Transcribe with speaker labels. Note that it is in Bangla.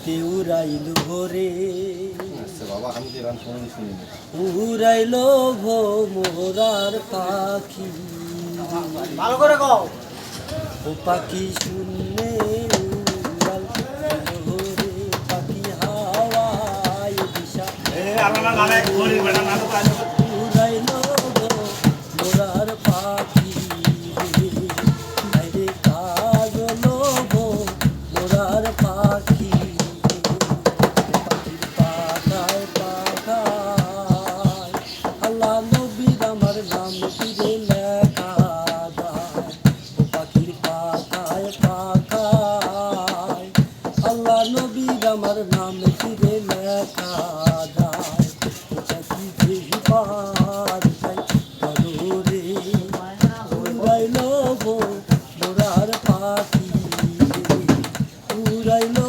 Speaker 1: উড়তে উড়াইল ভোরে
Speaker 2: বাবা আমি তো গান শুনি
Speaker 1: উড়াইল ভোমরার পাখি
Speaker 3: ভালো করে কও
Speaker 1: ও পাখি শূন্যে উড়াল ভোরে পাখি হাওয়ায় দিশা উড়াইল ভোমরার পাখি রে কাজল ভোমরার পাখি পাখির পাখায় পাখায় আল্লাহ নবীর আমার নাম ফিরে লেখা যায় ও পাখির পাখায় পাখায় আল্লাহ নবীর আমার নাম ফিরে লেখা যায় ও পাখি যেই পার যাই রে উড়াইল মোরার পাখি উড়াইল